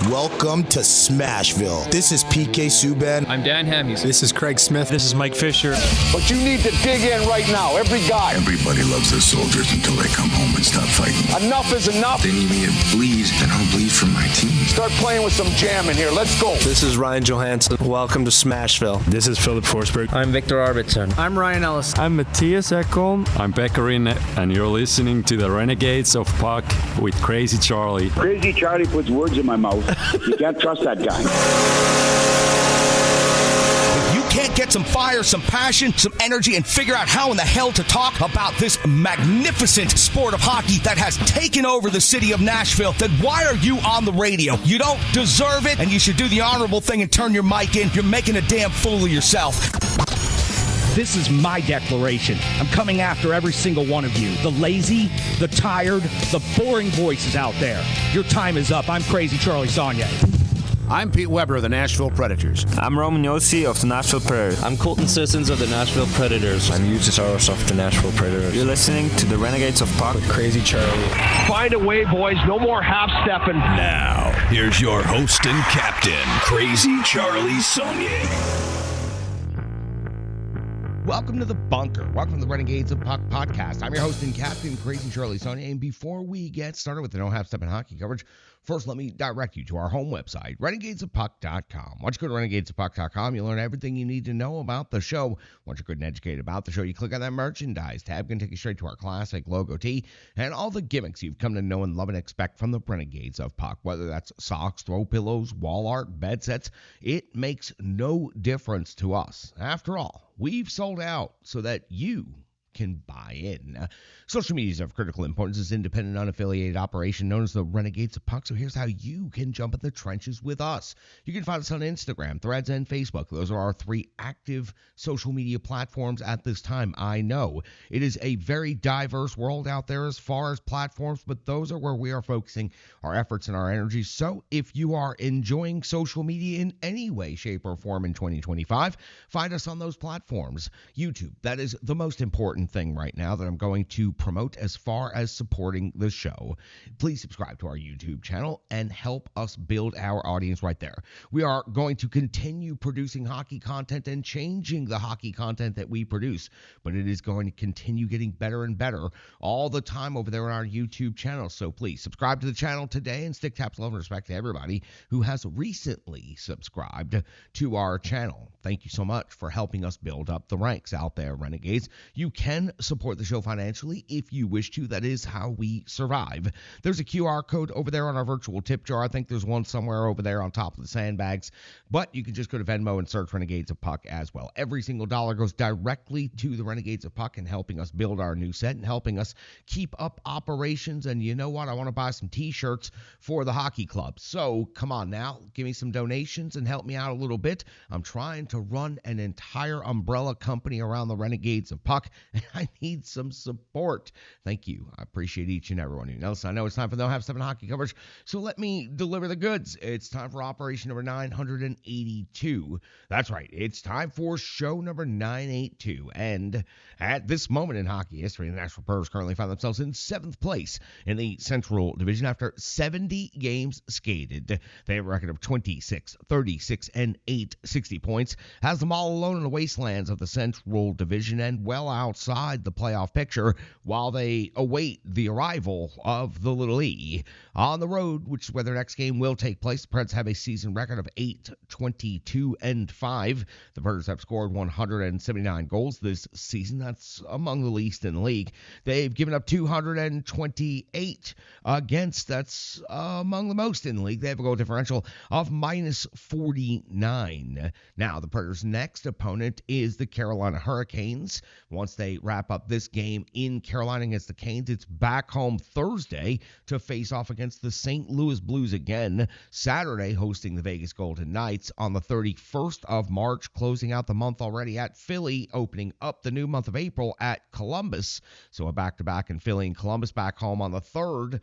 Welcome to Smashville. This is PK Subban. I'm Dan Hamhuis. This is Craig Smith. This is Mike Fisher. But you need to dig in right now, every guy. Everybody loves their soldiers until they come home and stop fighting. Enough is enough. They need me to bleed, and I'll bleed for my team. Start playing with some jam in here. Let's go. This is Ryan Johansson. Welcome to Smashville. This is Philip Forsberg. I'm Victor Arvidsson. I'm Ryan Ellis. I'm Matthias Ekholm. I'm Beckerin, and you're listening to the Renegades of Puck with Crazy Charlie. Crazy Charlie puts words in my mouth. You can't trust that guy. If you can't get some fire, some passion, some energy, and figure out how in the hell to talk about this magnificent sport of hockey that has taken over the city of Nashville, then why are you on the radio? You don't deserve it, and you should do the honorable thing and turn your mic in. You're making a damn fool of yourself. This is my declaration. I'm coming after every single one of you. The lazy, the tired, the boring voices out there. Your time is up. I'm Crazy Charlie Saunier. I'm Pete Weber of the Nashville Predators. I'm Roman Yossi of the Nashville Predators. I'm Colton Sissons of the Nashville Predators. I'm Eustace of the Nashville Predators. You're listening to the Renegades of Puck with Crazy Charlie. Find a way, boys. No more half-stepping. Now, here's your host and captain, Crazy Charlie Saunier. Welcome to the bunker. Welcome to the Renegades of Puck podcast. I'm your host and captain, Crazy Charlie Saunier. And before we get started with the No Half Step in Hockey coverage, first let me direct you to our home website, renegadesofpuck.com. Once you go to renegadesofpuck.com, you'll learn everything you need to know about the show. Once you're good and educated about the show, you click on that merchandise tab, can take you straight to our classic logo tee and all the gimmicks you've come to know and love and expect from the Renegades of Puck. Whether that's socks, throw pillows, wall art, bed sets, it makes no difference to us. After all, we've sold out so that you can buy in. Social media is of critical importance as independent, unaffiliated operation known as the Renegades of Puck. So here's how you can jump in the trenches with us. You can find us on Instagram, Threads, and Facebook. Those are our three active social media platforms at this time. I know it is a very diverse world out there as far as platforms, but those are where we are focusing our efforts and our energies. So if you are enjoying social media in any way, shape, or form in 2025, find us on those platforms. YouTube, that is the most important thing right now that I'm going to promote as far as supporting the show. Please subscribe to our YouTube channel and help us build our audience right there. We are going to continue producing hockey content and changing the hockey content that we produce, but it is going to continue getting better and better all the time over there on our YouTube channel. So please subscribe to the channel today and stick taps love and respect to everybody who has recently subscribed to our channel. Thank you so much for helping us build up the ranks out there, Renegades. You can support the show financially if you wish to. That is how we survive. There's a QR code over there on our virtual tip jar. I think there's one somewhere over there on top of the sandbags, but you can just go to Venmo and search Renegades of Puck as well. Every single dollar goes directly to the Renegades of Puck and helping us build our new set and helping us keep up operations. And you know what? I want to buy some t-shirts for the hockey club. So come on now, give me some donations and help me out a little bit. I'm trying to run an entire umbrella company around the Renegades of Puck. I need some support. Thank you. I appreciate each and every one of you. Now, I know it's time for the No Half Step in Hockey coverage, so let me deliver the goods. It's time for operation number 982. That's right. It's time for show number 982. And at this moment in hockey history, the Nashville Predators currently find themselves in 7th place in the Central Division after 70 games skated. They have a record of 26, 36, and 8, 60 points. Has them all alone in the wastelands of the Central Division and well outside the playoff picture while they await the arrival of the Little E. On the road, which is where their next game will take place, the Preds have a season record of 8-22-5. The Predators have scored 179 goals this season. That's among the least in the league. They've given up 228 against. That's among the most in the league. They have a goal differential of -49. Now, the Predators' next opponent is the Carolina Hurricanes. Once they wrap up this game in Carolina against the Canes, it's back home Thursday to face off against the St. Louis Blues again. Saturday, hosting the Vegas Golden Knights on the 31st of March, closing out the month already at Philly, opening up the new month of April at Columbus. So a back-to-back in Philly and Columbus, back home on the 3rd,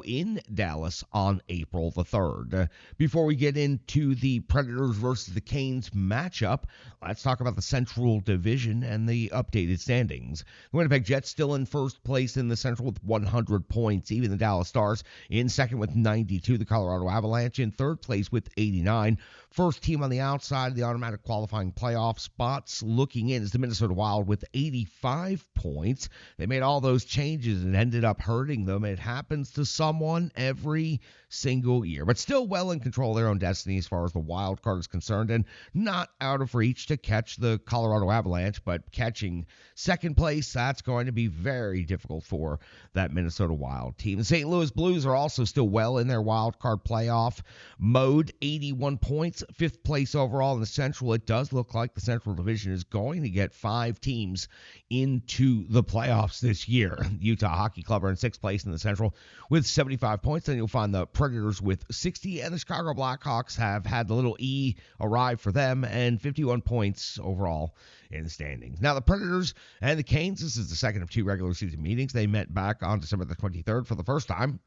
in Dallas on April the 3rd. Before we get into the Predators versus the Canes matchup, let's talk about the Central Division and the updated standings. standings. The Winnipeg Jets still in first place in the Central with 100 points. Even the Dallas Stars in second with 92. The Colorado Avalanche in third place with 89. First team on the outside of the automatic qualifying playoff spots looking in is the Minnesota Wild with 85 points. They made all those changes and ended up hurting them. It happens to someone every single year, but still well in control of their own destiny as far as the wild card is concerned, and not out of reach to catch the Colorado Avalanche, but catching second place, that's going to be very difficult for that Minnesota Wild team. The St. Louis Blues are also still well in their wild card playoff mode, 81 points, fifth place overall in the Central. It does look like the Central Division is going to get 5 teams into the playoffs this year. Utah Hockey Club are in sixth place in the Central with 75 points. Then you'll find the Predators with 60, and the Chicago Blackhawks have had the little E arrive for them, and 51 points overall in the standings. Now, the Predators and the Canes, this is the second of 2 regular season meetings. They met back on December the 23rd for the first time.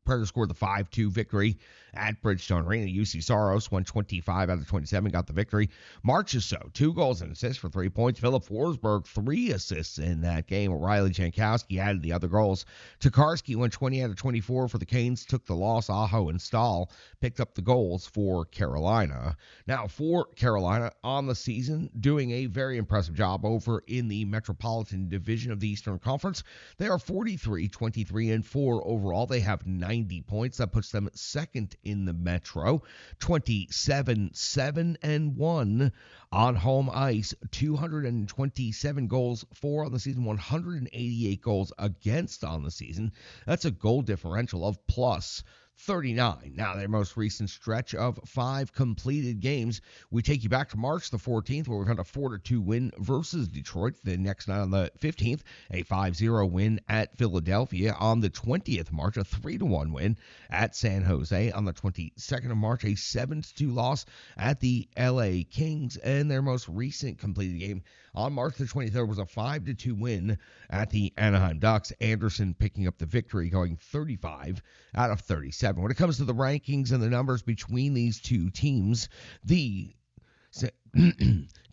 Predators scored the 5-2 victory at Bridgestone Arena. UC Saros won 25 out of 27, got the victory. Marchessault, 2 goals and assists for 3 points. Philip Forsberg, 3 assists in that game. Riley Jankowski added the other goals. Tokarski won 20 out of 24 for the Canes, took the loss. Aho and Stahl picked up the goals for Carolina. Now, for Carolina on the season, doing a very impressive job over in the Metropolitan Division of the Eastern Conference. They are 43-23-4 overall. They have 90 points. That puts them second in the Metro. 27-7-1 on home ice. 227 goals for on the season. 188 goals against on the season. That's a goal differential of plus 39. Now, their most recent stretch of 5 completed games, we take you back to March the 14th, where we've had a 4-2 win versus Detroit. The next night on the 15th, a 5-0 win at Philadelphia. On the 20th of March, a 3-1 win at San Jose. On the 22nd of March, a 7-2 loss at the LA Kings. And their most recent completed game on March the 23rd was a 5-2 win at the Anaheim Ducks. Anderson picking up the victory, going 35 out of 37. When it comes to the rankings and the numbers between these two teams, the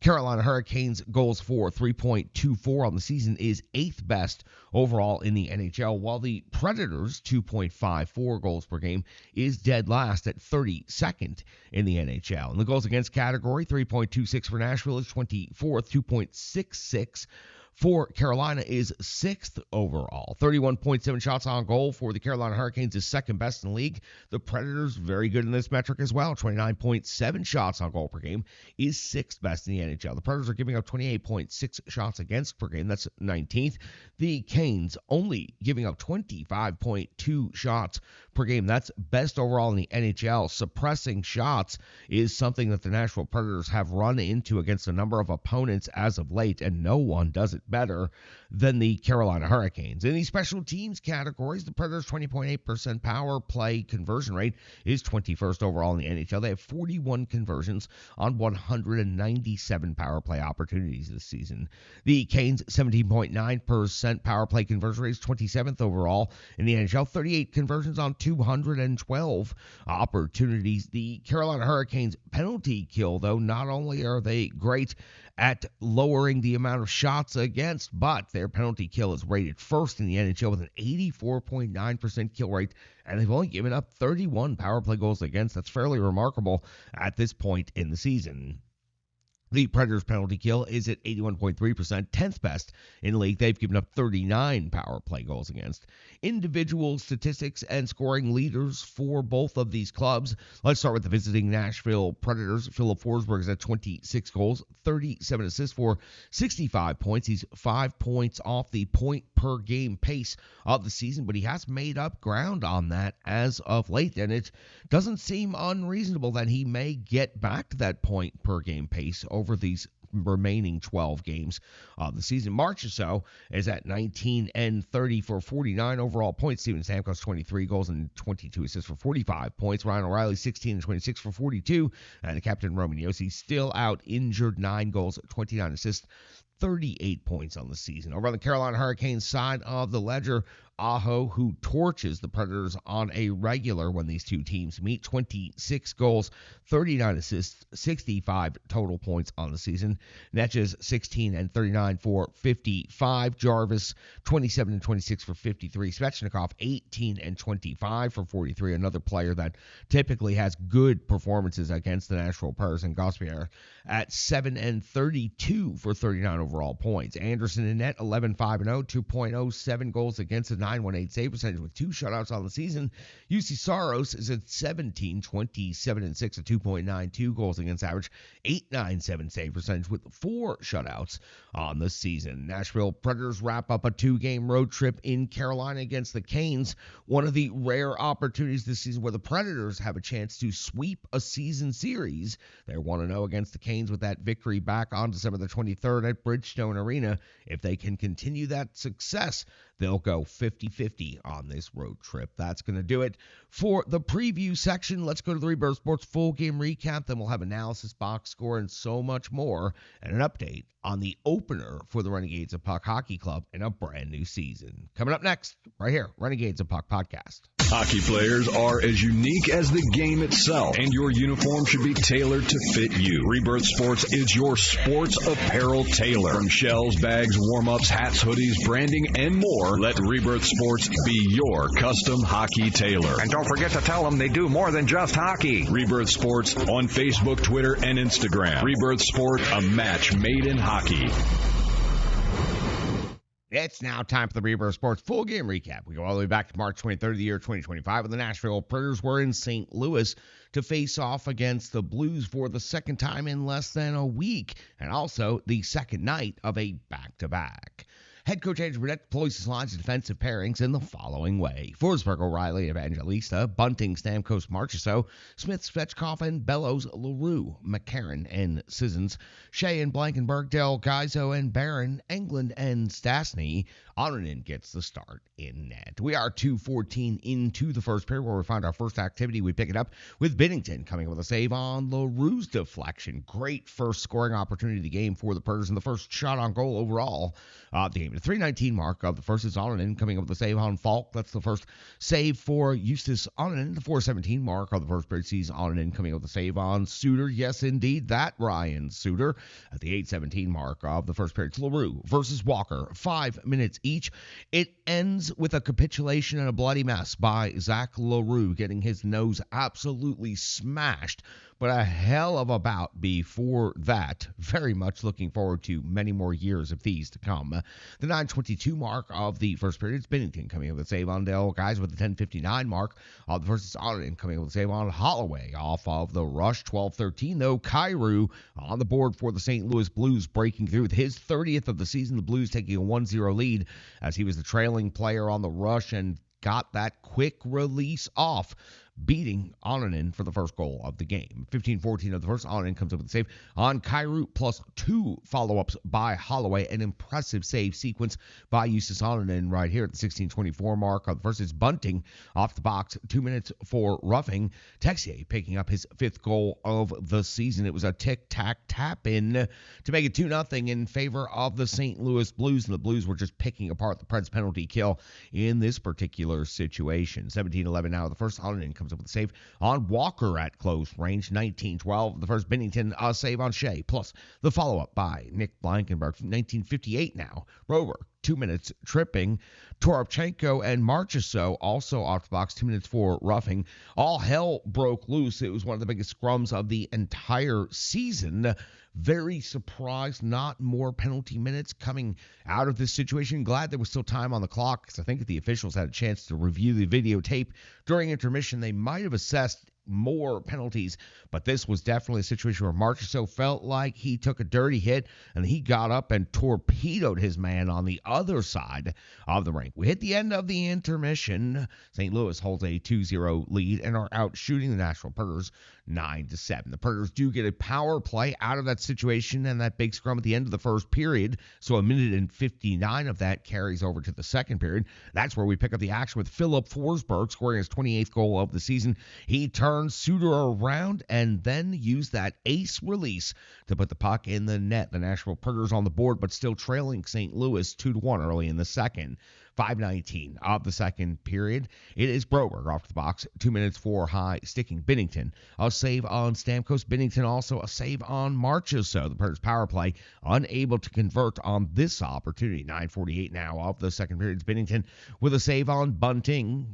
Carolina Hurricanes goals for 3.24 on the season is 8th best overall in the NHL, while the Predators 2.54 goals per game is dead last at 32nd in the NHL. In the goals against category, 3.26 for Nashville is 24th, 2.66 for Carolina is 6th overall. 31.7 shots on goal for the Carolina Hurricanes is second best in the league. The Predators, very good in this metric as well. 29.7 shots on goal per game is 6th best in the NHL. The Predators are giving up 28.6 shots against per game. That's 19th. The Canes only giving up 25.2 shots per game. That's best overall in the NHL. Suppressing shots is something that the Nashville Predators have run into against a number of opponents as of late, and no one does it better than the Carolina Hurricanes. In the special teams categories, the Predators' 20.8% power play conversion rate is 21st overall in the NHL. They have 41 conversions on 197 power play opportunities this season. The Canes' 17.9% power play conversion rate is 27th overall in the NHL. 38 conversions on 212 opportunities. The Carolina Hurricanes' penalty kill, though, not only are they great at lowering the amount of shots against, but their penalty kill is rated first in the NHL with an 84.9% kill rate, and they've only given up 31 power play goals against. That's fairly remarkable at this point in the season. The Predators' penalty kill is at 81.3%, 10th best in the league. They've given up 39 power play goals against. Individual statistics and scoring leaders for both of these clubs. Let's start with the visiting Nashville Predators. Philip Forsberg is at 26 goals, 37 assists for 65 points. He's 5 points off the point-per-game pace of the season, but he has made up ground on that as of late, and it doesn't seem unreasonable that he may get back to that point-per-game pace over these remaining 12 games of the season. Marchessault is at 19 and 30 for 49 overall points. Steven Stamkos 23 goals and 22 assists for 45 points. Ryan O'Reilly 16 and 26 for 42. And the captain Roman Josi still out injured, 9 goals, 29 assists, 38 points on the season. Over on the Carolina Hurricanes side of the ledger, Aho, who torches the Predators on a regular when these two teams meet. 26 goals, 39 assists, 65 total points on the season. Netjes 16 and 39 for 55. Jarvis 27 and 26 for 53. Svechnikov 18 and 25 for 43. Another player that typically has good performances against the Nashville Predators. And Gauthier at 7 and 32 for 39 overall points. Anderson in net 11-5-0, 2.07 goals against, a 9.18 save percentage with 2 shutouts on the season. UC Saros is at 17, 27 and 6, a 2.92 goals against average, 8.97 save percentage with 4 shutouts on the season. Nashville Predators wrap up a 2-game road trip in Carolina against the Canes. One of the rare opportunities this season where the Predators have a chance to sweep a season series. They're 1-0 against the Canes with that victory back on December the 23rd at Bridgestone Arena. If they can continue that success, they'll go 50-50 on this road trip. That's going to do it for the preview section. Let's go to the Rebirth Sports full game recap. Then we'll have analysis, box score, and so much more, and an update on the opener for the Renegades of Puck Hockey Club in a brand new season. Coming up next, right here, Renegades of Puck Podcast. Hockey players are as unique as the game itself, and your uniform should be tailored to fit you. Rebirth Sports is your sports apparel tailor. From shells, bags, warm-ups, hats, hoodies, branding, and more, let Rebirth Sports be your custom hockey tailor. And don't forget to tell them they do more than just hockey. Rebirth Sports on Facebook, Twitter, and Instagram. Rebirth Sport, a match made in hockey. It's now time for the Rebirth Sports full game recap. We go all the way back to March 23rd of the year 2025 when the Nashville Predators were in St. Louis to face off against the Blues for the second time in less than a week, and also the second night of a back-to-back. Head coach Andrew Burnett deploys his lines of defensive pairings in the following way: Forsberg, O'Reilly, Evangelista, Bunting, Stamkos, Marchessault, Smith, Svechkov, and Bellows, LaRue, McCarron, and Sissons, Shea and Blankenberg, Del Gaizo and Barron, Englund and Stastny. Onanen gets the start in net. We are 2:14 into the first period where we find our first activity. We pick it up with Binnington coming with a save on LaRue's deflection. Great first scoring opportunity of the game for the Predators and the first shot on goal overall of the game. The 3:19 mark of the first is Onanen coming up with a save on Falk. That's the first save for Justus Onanen. The 4:17 mark of the first period sees Onanen coming up with a save on Suter. Yes, indeed, that Ryan Suter. At the 8:17 mark of the first period, LaRue versus Walker. 5 minutes each. It ends with a capitulation and a bloody mess by Zach LaRue, getting his nose absolutely smashed. But a hell of a bout before that. Very much looking forward to many more years of these to come. The 9:22 mark of the first period, it's Binnington coming up with a save on Del Guys with the 10:59 mark of the first. It's Onanen coming up with a save on Holloway off of the rush. 12:13 though. Kyrou on the board for the St. Louis Blues, breaking through with his 30th of the season. The Blues taking a 1-0 lead as he was the trailing player on the rush and got that quick release off, beating Onanen for the first goal of the game. 15:14 of the first, Onanen comes up with a save on Kyrou, plus 2 follow-ups by Holloway. An impressive save sequence by Justus Onanen right here at the 16:24 mark of the first. It's Bunting off the box, 2 minutes for roughing. Texier picking up his 5th goal of the season. It was a tic-tac tap-in to make it 2-0 in favor of the St. Louis Blues, and the Blues were just picking apart the Preds penalty kill in this particular situation. 17:11 now of the first. Onanen comes up with a save on Walker at close range. 19:12 the first. Binnington a save on Shea, plus the follow-up by Nick Blankenberg. 19:58 now. Rover, 2 minutes tripping. Toropchenko and Marchessault also off the box, 2 minutes for roughing. All hell broke loose. It was one of the biggest scrums of the entire season. Very surprised not more penalty minutes coming out of this situation. Glad there was still time on the clock, because I think if the officials had a chance to review the videotape during intermission, they might have assessed more penalties, but this was definitely a situation where Marchessault felt like he took a dirty hit, and he got up and torpedoed his man on the other side of the rink. We hit the end of the intermission. St. Louis holds a 2-0 lead and are out shooting the Nashville Predators 9-7. The Predators do get a power play out of that situation and that big scrum at the end of the first period, so a minute and 59 of that carries over to the second period. That's where we pick up the action with Philip Forsberg scoring his 28th goal of the season. He turns Suter around and then used that ace release to put the puck in the net. The Nashville Predators on the board, but still trailing St. Louis 2-1 early in the second. 5:19 of the second period. It is Broberg off the box, 2 minutes for high sticking Binnington. A save on Stamkos. Binnington also a save on Marchessault. The Predators power play unable to convert on this opportunity. 9:48 now of the second period. It's Binnington with a save on Bunting.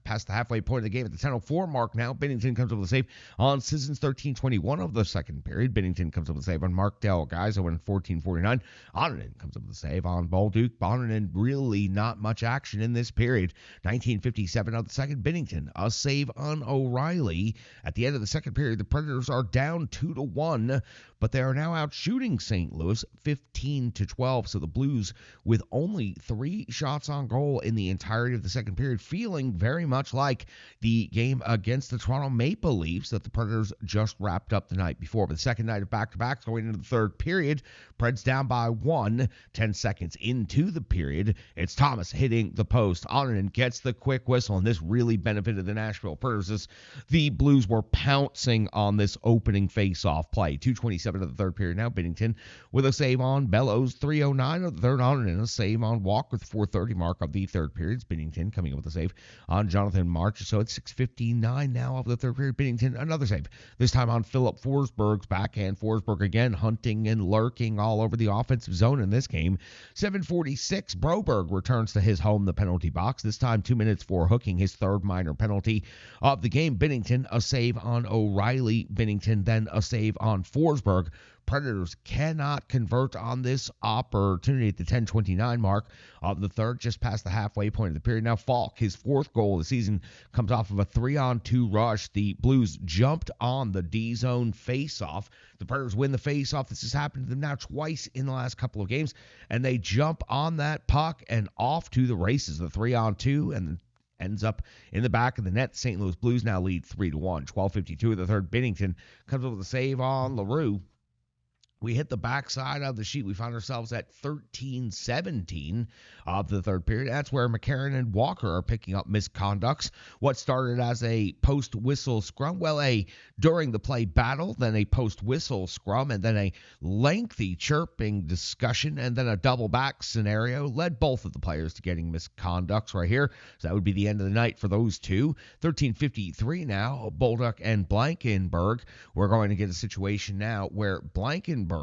Past the halfway point of the game at the 10:04 mark now. Binnington comes up with a save on Sissons. 13:21 of the second period. Binnington comes up with a save on Mark Delgaiso in 14:49. Oninen comes up with a save on Bolduc. Oninen really not much action in this period. 19:57 of the second. Binnington a save on O'Reilly. At the end of the second period, the Predators are down 2-1, but they are now out shooting St. Louis 15-12. So the Blues with only 3 shots on goal in the entirety of the second period, feeling very much like the game against the Toronto Maple Leafs that the Predators just wrapped up the night before. But the second night of back-to-backs going into the third period, Preds down by 1, 10 seconds into the period. It's Thomas hitting the post. Oninen gets the quick whistle, and this really benefited the Nashville Predators. The Blues were pouncing on this opening face-off play. 2:27 of the third period now. Binnington with a save on Bellows. 3:09 of the third. Oninen a save on Walk with 4:30 mark of the third period. It's Binnington coming up with a save on Jonathan March. So it's 6:59 now of the third period. Binnington another save. This time on Philip Forsberg's backhand. Forsberg again hunting and lurking all over the offensive zone in this game. 7:46. Broberg returns to his home, the penalty box. This time 2 minutes for hooking, his third minor penalty of the game. Binnington a save on O'Reilly. Binnington then a save on Forsberg. Predators cannot convert on this opportunity at the 10:29 mark of the third, just past the halfway point of the period. Now Falk, his 4th goal of the season, comes off of a 3-on-2 rush. The Blues jumped on the D-zone face-off. The Predators win the face-off. This has happened to them now twice in the last couple of games, and they jump on that puck and off to the races. The 3-on-2 and ends up in the back of the net. St. Louis Blues now lead 3-1. 12:52 of the third. Binnington comes up with a save on LaRue. We hit the backside of the sheet. We found ourselves at 13:17 of the third period. That's where McCarron and Walker are picking up misconducts. What started as a post-whistle scrum, well, a during-the-play battle, then a post-whistle scrum, and then a lengthy chirping discussion, and then a double-back scenario led both of the players to getting misconducts right here. So that would be the end of the night for those two. 13:53 now, Bolduc and Blankenberg. We're going to get a situation now where Blankenberg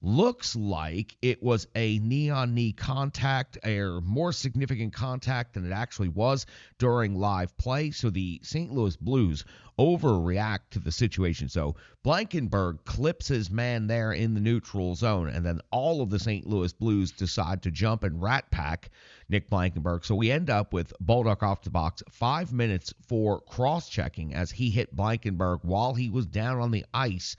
looks like it was a knee-on-knee contact, or more significant contact than it actually was during live play. So the St. Louis Blues overreact to the situation. So Blankenberg clips his man there in the neutral zone, and then all of the St. Louis Blues decide to jump and rat pack Nick Blankenberg. So we end up with Bolduc off the box, 5 minutes for cross-checking as he hit Blankenberg while he was down on the ice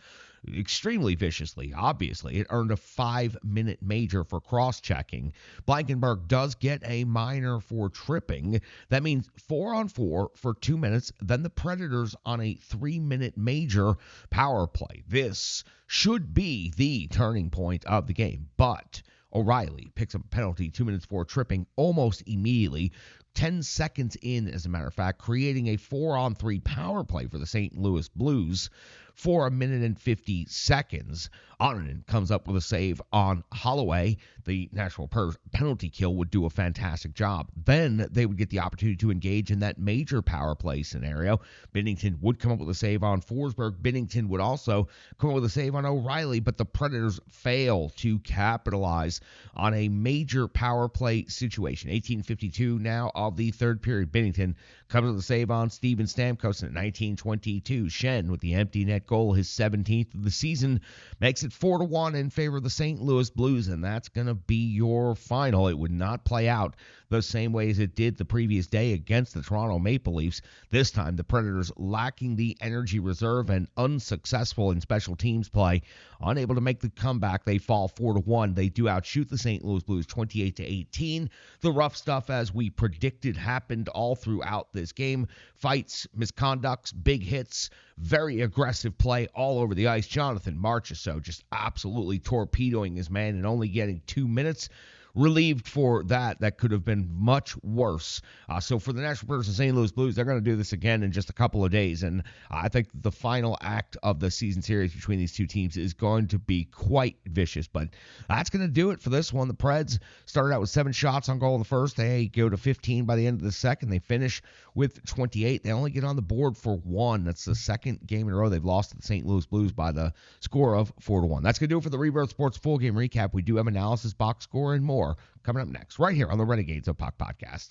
extremely viciously. Obviously, it earned a 5-minute major for cross-checking. Blankenberg does get a minor for tripping. That means 4-on-4 for 2 minutes. Then the Predators on a 3-minute major power play. This should be the turning point of the game, but O'Reilly picks up a penalty, 2 minutes for tripping almost immediately. 10 seconds in, as a matter of fact, creating a 4-on-3 power play for the St. Louis Blues for 1 minute and 50 seconds. Oninen comes up with a save on Holloway. The Nashville penalty kill would do a fantastic job. Then they would get the opportunity to engage in that major power play scenario. Binnington would come up with a save on Forsberg. Binnington would also come up with a save on O'Reilly, but the Predators fail to capitalize on a major power play situation. 18:52 now of the third period. Binnington comes with a save on Steven Stamkos at 19:22. Schenn with the empty net goal, his 17th of the season, makes it 4-1 in favor of the St. Louis Blues, and that's going to be your final. It would not play out the same way as it did the previous day against the Toronto Maple Leafs. This time, the Predators lacking the energy reserve and unsuccessful in special teams play, unable to make the comeback. They fall 4-1. They do outshoot the St. Louis Blues 28-18. The rough stuff, as we predicted, happened all throughout this game. Fights, misconducts, big hits, very aggressive play all over the ice. Jonathan Marchessault just absolutely torpedoing his man and only getting 2 minutes. relieved for that could have been much worse. So for the Nashville Predators and St. Louis Blues, they're going to do this again in just a couple of days, and I think the final act of the season series between these two teams is going to be quite vicious. But that's going to do it for this one. The Preds started out with 7 shots on goal in the first. They go to 15 by the end of the second. They finish with 28. They only get on the board for 1. That's the second game in a row they've lost to the St. Louis Blues by the score of 4-1. That's going to do it for the Rebirth Sports full game recap. We do have analysis, box score, and more coming up next, right here on the Renegades of Puck podcast.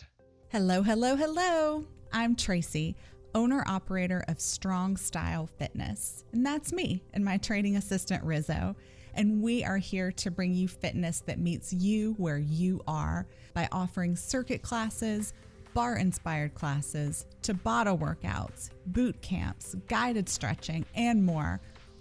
Hello, hello, hello. I'm Tracy, owner-operator of Strong Style Fitness. And that's me and my training assistant, Rizzo. And we are here to bring you fitness that meets you where you are by offering circuit classes, bar-inspired classes, Tabata workouts, boot camps, guided stretching, and more,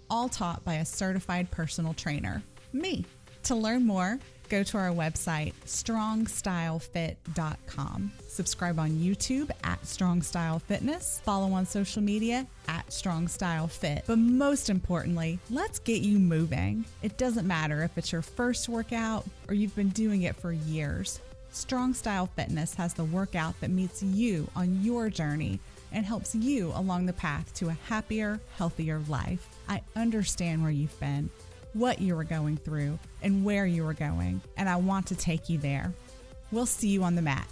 all taught by a certified personal trainer, me. To learn more, go to our website, strongstylefit.com. Subscribe on YouTube at Strong Style Fitness. Follow on social media at Strong Style Fit. But most importantly, let's get you moving. It doesn't matter if it's your first workout or you've been doing it for years. Strong Style Fitness has the workout that meets you on your journey and helps you along the path to a happier, healthier life. I understand where you've been, what you were going through, and where you were going, and I want to take you there. We'll see you on the mat.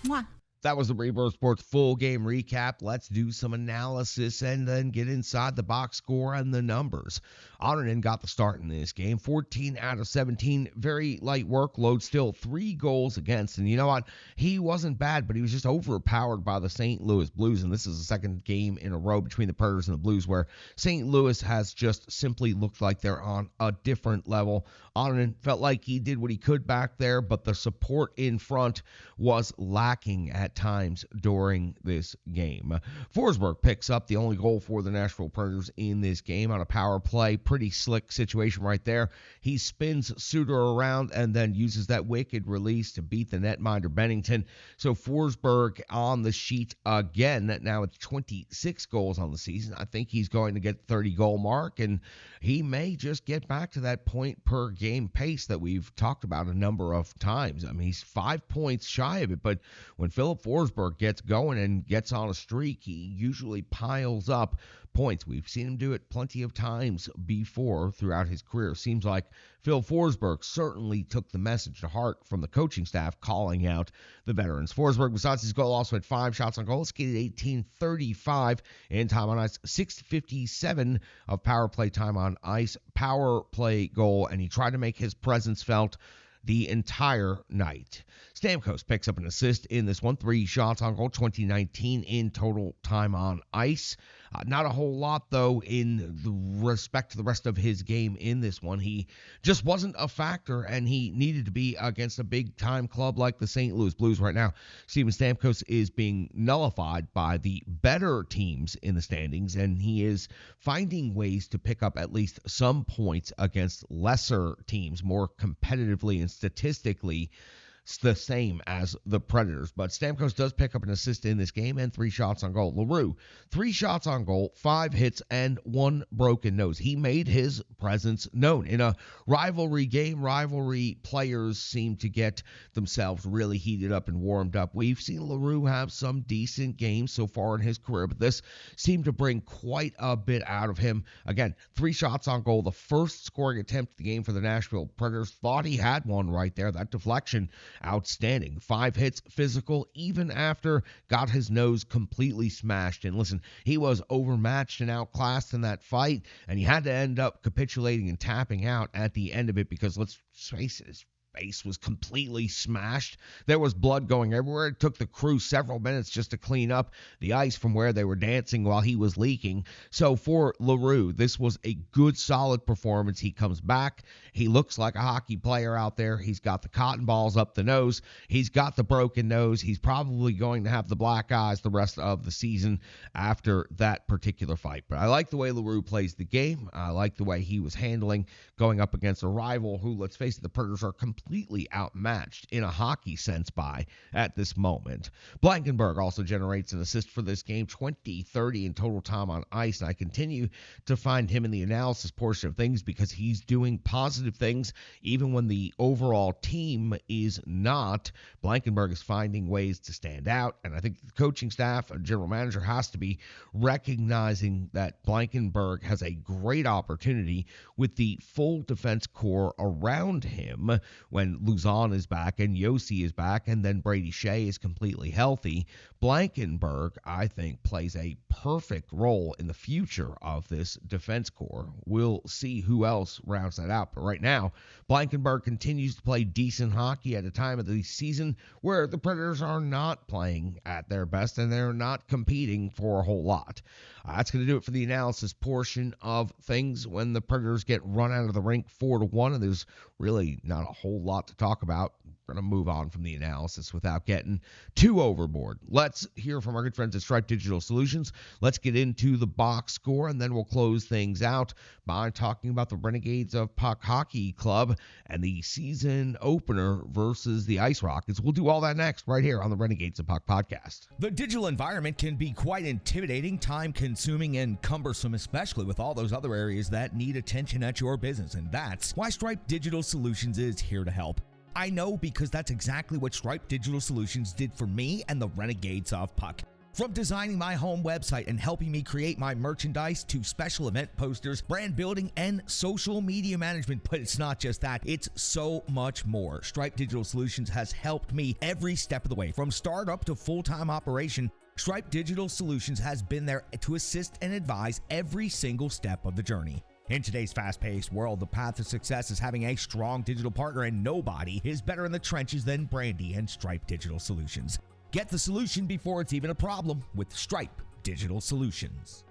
Mwah. That was the Rebirth Sports full game recap. Let's do some analysis and then get inside the box score and the numbers. Otternen got the start in this game. 14 out of 17. Very light workload. Still 3 goals against. And you know what? He wasn't bad, but he was just overpowered by the St. Louis Blues. And this is the second game in a row between the Predators and the Blues where St. Louis has just simply looked like they're on a different level. Otternen felt like he did what he could back there, but the support in front was lacking at times during this game. Forsberg picks up the only goal for the Nashville Predators in this game on a power play. Pretty slick situation right there. He spins Suter around and then uses that wicked release to beat the netminder Bennington. So Forsberg on the sheet again. Now it's 26 goals on the season. I think he's going to get the 30-goal mark, and he may just get back to that point per game pace that we've talked about a number of times. I mean, he's 5 points shy of it, but when Philip Forsberg gets going and gets on a streak, he usually piles up points. We've seen him do it plenty of times before throughout his career. Seems like Phil Forsberg certainly took the message to heart from the coaching staff calling out the veterans. Forsberg, besides his goal, also had 5 shots on goal, skated 18:35 in time on ice, 6:57 of power play time on ice, power play goal, and he tried to make his presence felt the entire night. Stamkos picks up an assist in this one, 3 shots on goal, 2019 in total time on ice. Not a whole lot, though, in the respect to the rest of his game in this one. He just wasn't a factor, and he needed to be against a big-time club like the St. Louis Blues right now. Steven Stamkos is being nullified by the better teams in the standings, and he is finding ways to pick up at least some points against lesser teams more competitively and statistically the same as the Predators. But Stamkos does pick up an assist in this game and 3 shots on goal. LaRue, 3 shots on goal, 5 hits, and 1 broken nose. He made his presence known. In a rivalry game, rivalry players seem to get themselves really heated up and warmed up. We've seen LaRue have some decent games so far in his career, but this seemed to bring quite a bit out of him. Again, 3 shots on goal, the first scoring attempt of the game for the Nashville Predators. Thought he had one right there. That deflection, outstanding. 5 hits, physical, even after got his nose completely smashed. And listen, he was overmatched and outclassed in that fight, and he had to end up capitulating and tapping out at the end of it because, let's face it, his face was completely smashed. There was blood going everywhere. It took the crew several minutes just to clean up the ice from where they were dancing while he was leaking. So for LaRue, this was a good, solid performance. He comes back. He looks like a hockey player out there. He's got the cotton balls up the nose. He's got the broken nose. He's probably going to have the black eyes the rest of the season after that particular fight. But I like the way LaRue plays the game. I like the way he was handling going up against a rival who, let's face it, the Predators are completely completely outmatched in a hockey sense by at this moment. Blankenburg also generates an assist for this game, 20-30 in total time on ice, and I continue to find him in the analysis portion of things because he's doing positive things even when the overall team is not. Blankenburg is finding ways to stand out, and I think the coaching staff and general manager has to be recognizing that Blankenburg has a great opportunity with the full defense core around him when Luzon is back and Yossi is back and then Brady Shea is completely healthy. Blankenburg, I think, plays a perfect role in the future of this defense core. We'll see who else rounds that out, but right now, Blankenburg continues to play decent hockey at a time of the season where the Predators are not playing at their best and they're not competing for a whole lot. That's going to do it for the analysis portion of things when the Predators get run out of the rink 4-1, and there's really not a whole lot to talk about. We're going to move on from the analysis without getting too overboard. Let's hear from our good friends at Stripe Digital Solutions. Let's get into the box score, and then we'll close things out by talking about the Renegades of Puck Hockey Club and the season opener versus the Ice Rockets. We'll do all that next right here on the Renegades of Puck podcast. The digital environment can be quite intimidating, time-consuming, and cumbersome, especially with all those other areas that need attention at your business, and that's why Stripe Digital Solutions is here to help. I know because that's exactly what Stripe Digital Solutions did for me and the Renegades of Puck. From designing my home website and helping me create my merchandise to special event posters, brand building, and social media management. But it's not just that, it's so much more. Stripe Digital Solutions has helped me every step of the way. From startup to full-time operation, Stripe Digital Solutions has been there to assist and advise every single step of the journey. In today's fast-paced world, the path to success is having a strong digital partner, and nobody is better in the trenches than Brandy and Stripe Digital Solutions. Get the solution before it's even a problem with Stripe Digital Solutions.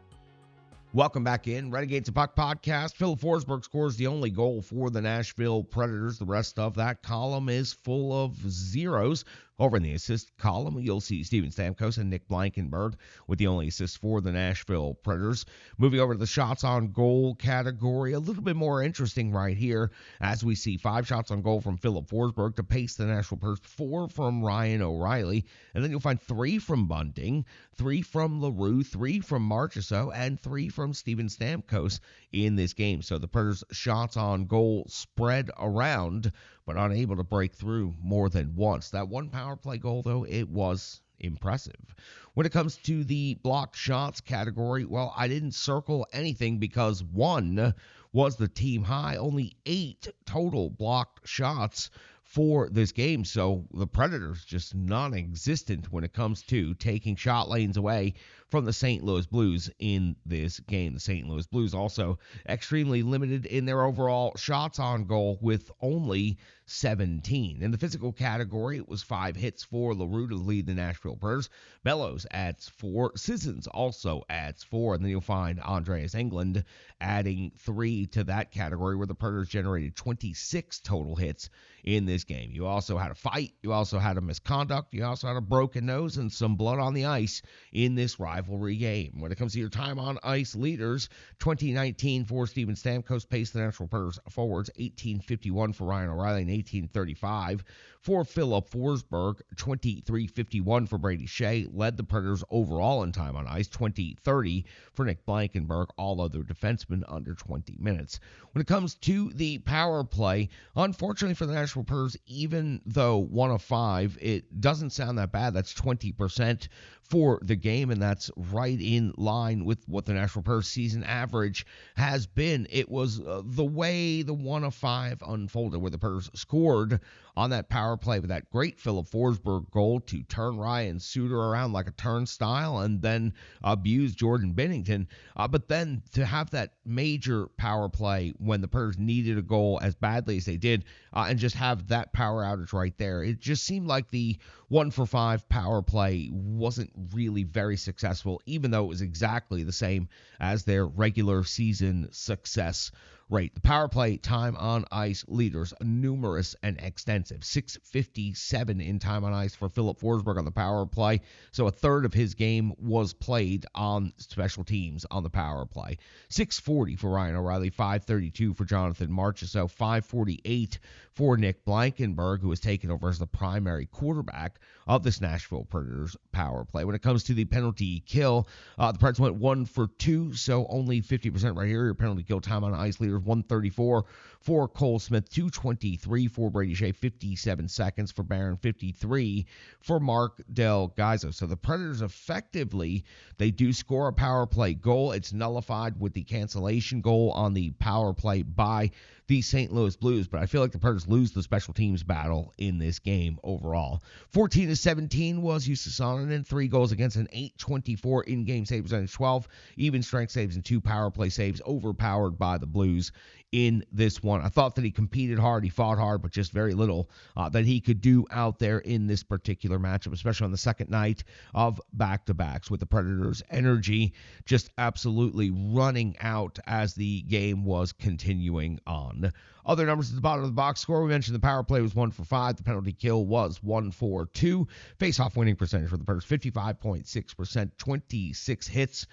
Welcome back in. Renegades of Puck podcast. Phil Forsberg scores the only goal for the Nashville Predators. The rest of that column is full of zeros. Over in the assist column, you'll see Steven Stamkos and Nick Blankenburg with the only assists for the Nashville Predators. Moving over to the shots on goal category, a little bit more interesting right here as we see 5 shots on goal from Philip Forsberg to pace the Nashville Predators, 4 from Ryan O'Reilly, and then you'll find 3 from Bunting, 3 from LaRue, 3 from Marchessault, and 3 from Steven Stamkos in this game. So the Predators' shots on goal spread around, but unable to break through more than once. That one power play goal, though, it was impressive. When it comes to the blocked shots category, well, I didn't circle anything because 1 was the team high. Only 8 total blocked shots for this game, so the Predators just non-existent when it comes to taking shot lanes away from the St. Louis Blues in this game. The St. Louis Blues also extremely limited in their overall shots on goal with only 17. In the physical category, it was 5 hits for LaRue to lead the Nashville Predators. Bellows adds 4. Sissons also adds 4. And then you'll find Andreas Englund adding 3 to that category, where the Predators generated 26 total hits in this game. You also had a fight. You also had a misconduct. You also had a broken nose and some blood on the ice in this rivalry game. When it comes to your time on ice leaders, 2019 for Steven Stamkos paced the Nashville Predators forwards, 18:51 for Ryan O'Reilly, and 18:35 for Philip Forsberg. 23:51 for Brady Shea led the Predators overall in time on ice. 20:30 for Nick Blankenburg. All other defensemen under 20 minutes. When it comes to the power play, unfortunately for the Nashville Predators, even though 1 of 5, it doesn't sound that bad. That's 20% for the game, and that's right in line with what the Nashville Predators season average has been. It was the way the 1 of 5 unfolded, where the Predators scored on that power play with that great Philip Forsberg goal to turn Ryan Suter around like a turnstile and then abuse Jordan Binnington. But then to have that major power play when the Predators needed a goal as badly as they did, and just have that power outage right there, it just seemed like the 1 for 5 power play wasn't really very successful, even though it was exactly the same as their regular season success rate. The power play time on ice leaders, numerous and extensive. 6:57 in time on ice for Philip Forsberg on the power play. So a third of his game was played on special teams on the power play. 6:40 for Ryan O'Reilly, 5:32 for Jonathan Marchessault, 5:48 for Nick Blankenberg, who has taken over as the primary quarterback of this Nashville Predators power play. When it comes to the penalty kill, the Preds went 1 for 2, so only 50% right here. Your penalty kill time on ice leaders, 134 for Cole Smith, 223 for Brady Shea, 57 seconds for Barron, 53 for Mark Del Gaizo. So the Predators effectively, they do score a power play goal. It's nullified with the cancellation goal on the power play by the St. Louis Blues, but I feel like the Predators lose the special teams battle in this game overall. 14-17 was Jussi Saunier, 3 goals against an 824 in-game save percentage, 12 even strength saves and 2 power play saves, overpowered by the Blues in this one. I thought that he competed hard, he fought hard, but just very little that he could do out there in this particular matchup, especially on the second night of back-to-backs, with the Predators' energy just absolutely running out as the game was continuing on. Other numbers at the bottom of the box score, we mentioned the power play was 1 for 5. The penalty kill was 1 for 2. Face-off winning percentage for the Predators, 55.6%, 26 hits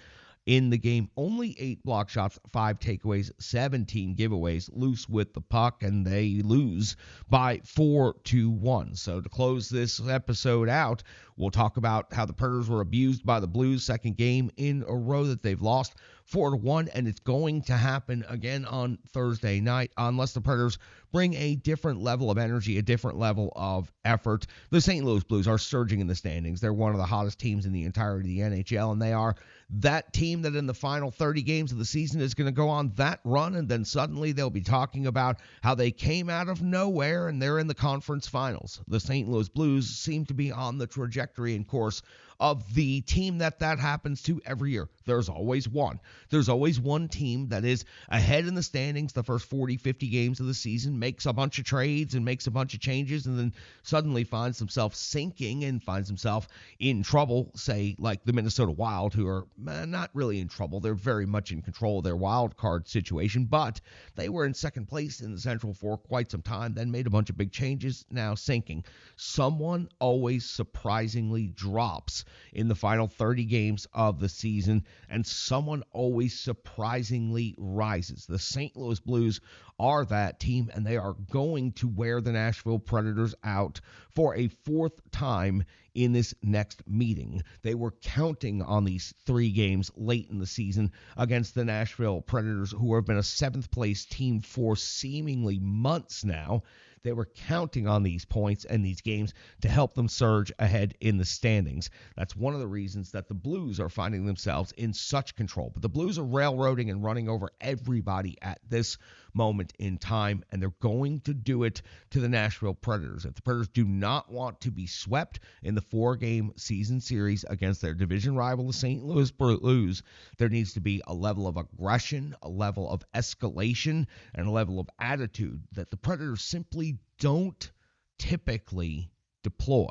in the game, only 8 block shots, 5 takeaways, 17 giveaways, loose with the puck, and they lose by 4-1. So to close this episode out, we'll talk about how the Predators were abused by the Blues, second game in a row that they've lost, 4-1, and it's going to happen again on Thursday night unless the Predators bring a different level of energy, a different level of effort. The St. Louis Blues are surging in the standings. They're one of the hottest teams in the entirety of the NHL, and they are that team that in the final 30 games of the season is going to go on that run, and then suddenly they'll be talking about how they came out of nowhere and they're in the conference finals. The St. Louis Blues seem to be on the trajectory and course of the team that happens to every year. There's always one. There's always one team that is ahead in the standings the first 40, 50 games of the season, makes a bunch of trades and makes a bunch of changes, and then suddenly finds himself sinking and finds himself in trouble, say like the Minnesota Wild, who are not really in trouble. They're very much in control of their wild card situation, but they were in second place in the Central for quite some time, then made a bunch of big changes, now sinking. Someone always surprisingly drops in the final 30 games of the season, and someone always surprisingly rises. The St. Louis Blues are that team, and they are going to wear the Nashville Predators out for a fourth time in this next meeting. They were counting on these 3 games late in the season against the Nashville Predators, who have been a 7th place team for seemingly months now. They were counting on these points and these games to help them surge ahead in the standings. That's one of the reasons that the Blues are finding themselves in such control. But the Blues are railroading and running over everybody at this moment in time, and they're going to do it to the Nashville Predators. If the Predators do not want to be swept in the 4-game season series against their division rival, the St. Louis Blues, there needs to be a level of aggression, a level of escalation, and a level of attitude that the Predators simply don't typically deploy.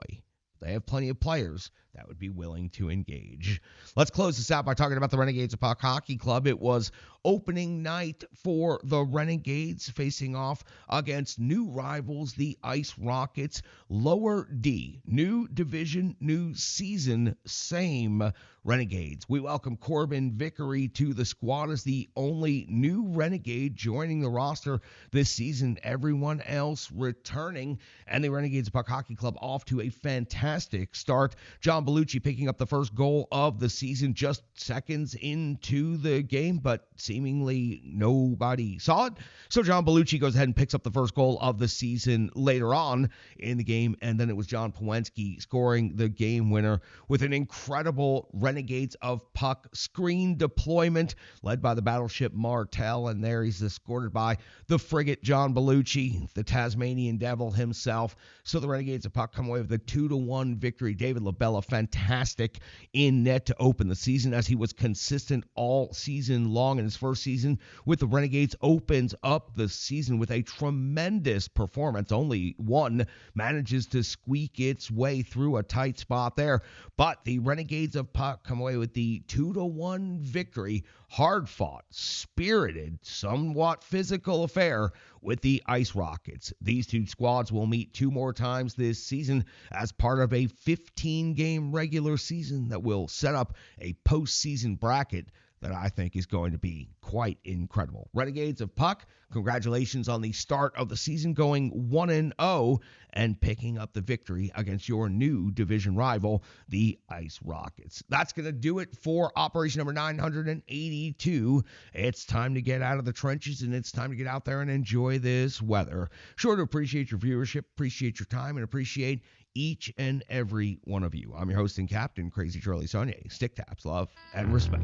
They have plenty of players that would be willing to engage. Let's close this out by talking about the Renegades of Puck Hockey Club. It was opening night for the Renegades facing off against new rivals, the Ice Rockets. Lower D, new division, new season, same Renegades. We welcome Corbin Vickery to the squad as the only new Renegade joining the roster this season. Everyone else returning, and the Renegades of Puck Hockey Club off to a fantastic start. John Bellucci picking up the first goal of the season just seconds into the game, but seemingly nobody saw it. So John Bellucci goes ahead and picks up the first goal of the season later on in the game, and then it was John Pawlenski scoring the game winner with an incredible Renegades of Puck screen deployment led by the battleship Martel, and there he's escorted by the frigate John Bellucci, the Tasmanian Devil himself. So the Renegades of Puck come away with a 2-1 victory. David LaBella, fantastic in net to open the season, as he was consistent all season long. In his first first season with the Renegades opens up the season with a tremendous performance. Only one manages to squeak its way through a tight spot there, but the Renegades of Puck come away with the 2-1 victory. Hard fought, spirited, somewhat physical affair with the Ice Rockets. These two squads will meet 2 more times this season as part of a 15-game regular season that will set up a postseason bracket that I think is going to be quite incredible. Renegades of Puck, congratulations on the start of the season, going 1-0 and picking up the victory against your new division rival, the Ice Rockets. That's going to do it for operation number 982. It's time to get out of the trenches, and it's time to get out there and enjoy this weather. Sure to appreciate your viewership, appreciate your time, and appreciate each and every one of you. I'm your host and captain, Crazy Charlie Saunier. Stick taps, love, and respect.